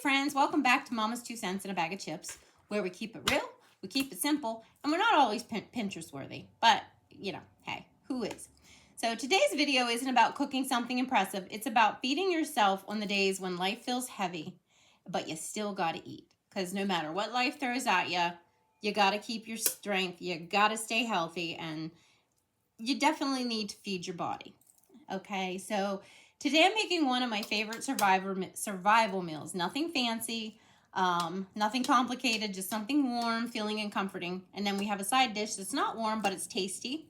friends, welcome back to Mama's 2 Cents and a Bag of Chips, where we keep it real, we keep it simple, and we're not always Pinterest worthy, but, hey, who is? So today's video isn't about cooking something impressive, it's about feeding yourself on the days when life feels heavy, but you still gotta eat. Because no matter what life throws at you, you gotta keep your strength, you gotta stay healthy, and you definitely need to feed your body. Okay, so today I'm making one of my favorite survival meals. Nothing fancy, nothing complicated, just something warm, filling, and comforting. And then we have a side dish that's not warm, but it's tasty.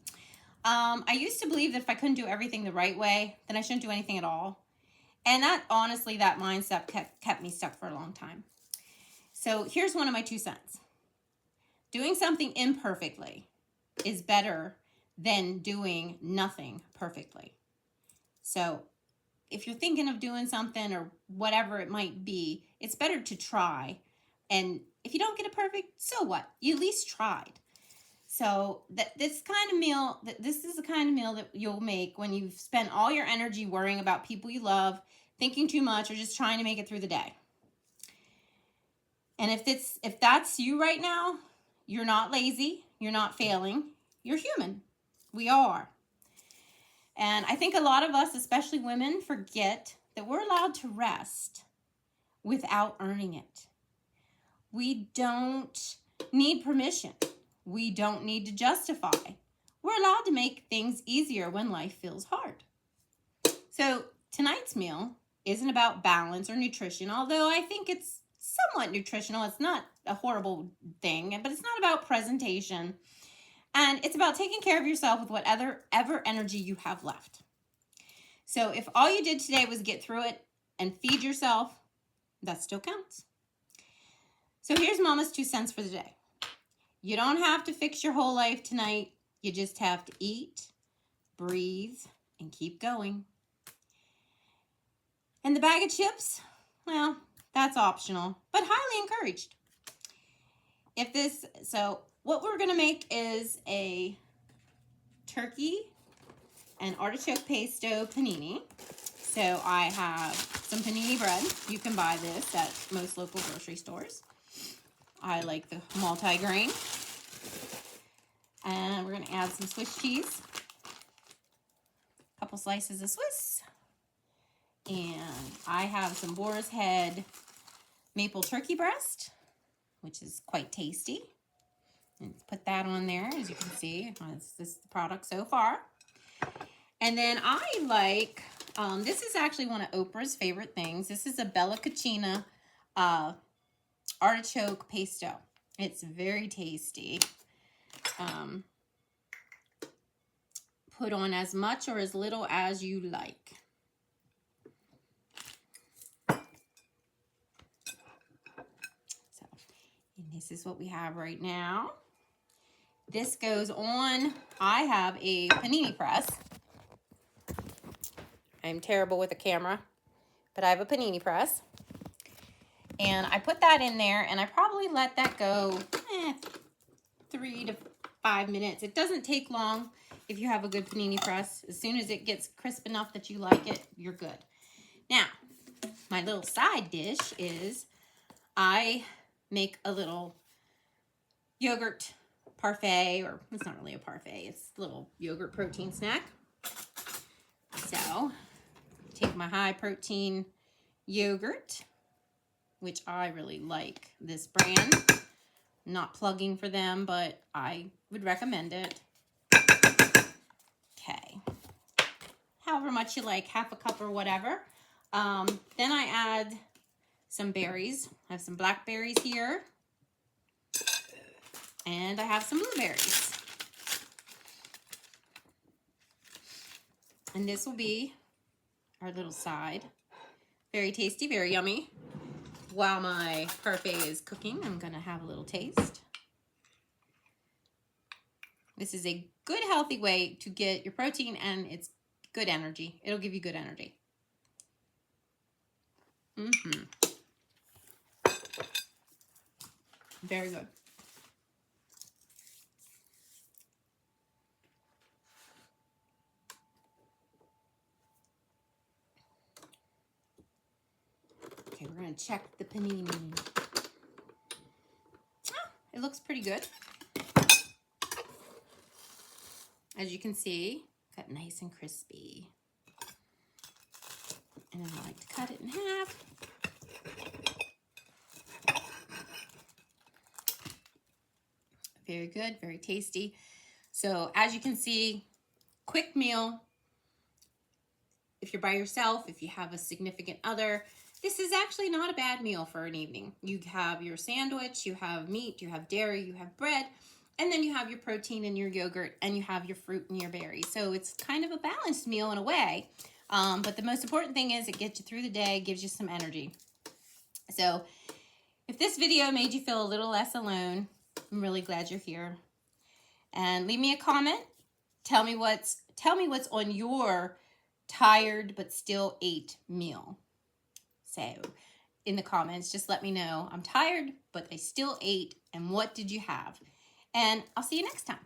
I used to believe that if I couldn't do everything the right way, then I shouldn't do anything at all. And that mindset kept me stuck for a long time. So here's one of my 2 cents. Doing something imperfectly is better than doing nothing perfectly. So if you're thinking of doing something or whatever it might be, it's better to try. And if you don't get it perfect, so what? You at least tried. So this is the kind of meal that you'll make when you've spent all your energy worrying about people you love, thinking too much, or just trying to make it through the day. And if that's you right now, you're not lazy, you're not failing, you're human. We all are. And I think a lot of us, especially women, forget that we're allowed to rest without earning it. We don't need permission. We don't need to justify. We're allowed to make things easier when life feels hard. So tonight's meal isn't about balance or nutrition, although I think it's somewhat nutritional. It's not a horrible thing, but it's not about presentation. And it's about taking care of yourself with whatever energy you have left. So if all you did today was get through it and feed yourself, that still counts. So here's Mama's 2 cents for the day. You don't have to fix your whole life tonight. You just have to eat, breathe, and keep going. And the bag of chips, well, that's optional, but highly encouraged. So what we're going to make is a turkey and artichoke pesto panini. So I have some panini bread. You can buy this at most local grocery stores. I like the multi-grain. And we're going to add some Swiss cheese. A couple slices of Swiss. And I have some Boar's Head maple turkey breast, which is quite tasty. And put that on there, as you can see. This is the product so far. And then I like, this is actually one of Oprah's favorite things. This is a Bella Cucina artichoke pesto. It's very tasty. Put on as much or as little as you like. So, and this is what we have right now. This goes on, I have a panini press. I'm terrible with a camera, but I have a panini press. And I put that in there, and I probably let that go 3 to 5 minutes. It doesn't take long if you have a good panini press. As soon as it gets crisp enough that you like it, you're good. Now, my little side dish is I make a little yogurt parfait, or it's not really a parfait, it's a little yogurt protein snack. So, take my high protein yogurt, which I really like this brand. I'm not plugging for them, but I would recommend it. Okay. However much you like, half a cup or whatever. Then I add some berries. I have some blackberries here. And I have some blueberries. And this will be our little side. Very tasty, very yummy. While my parfait is cooking, I'm going to have a little taste. This is a good, healthy way to get your protein, and it's good energy. It'll give you good energy. Very good. Okay, we're going to check the panini. Oh, it looks pretty good. As you can see, got nice and crispy. And then I like to cut it in half. Very good, very tasty. So as you can see, quick meal. If you're by yourself, if you have a significant other, this is actually not a bad meal for an evening. You have your sandwich, you have meat, you have dairy, you have bread, and then you have your protein and your yogurt, and you have your fruit and your berries. So it's kind of a balanced meal in a way. But the most important thing is it gets you through the day, gives you some energy. So if this video made you feel a little less alone, I'm really glad you're here. And leave me a comment. Tell me what's on your tired but still ate meal. So in the comments, just let me know. I'm tired, but I still ate, and what did you have? And I'll see you next time.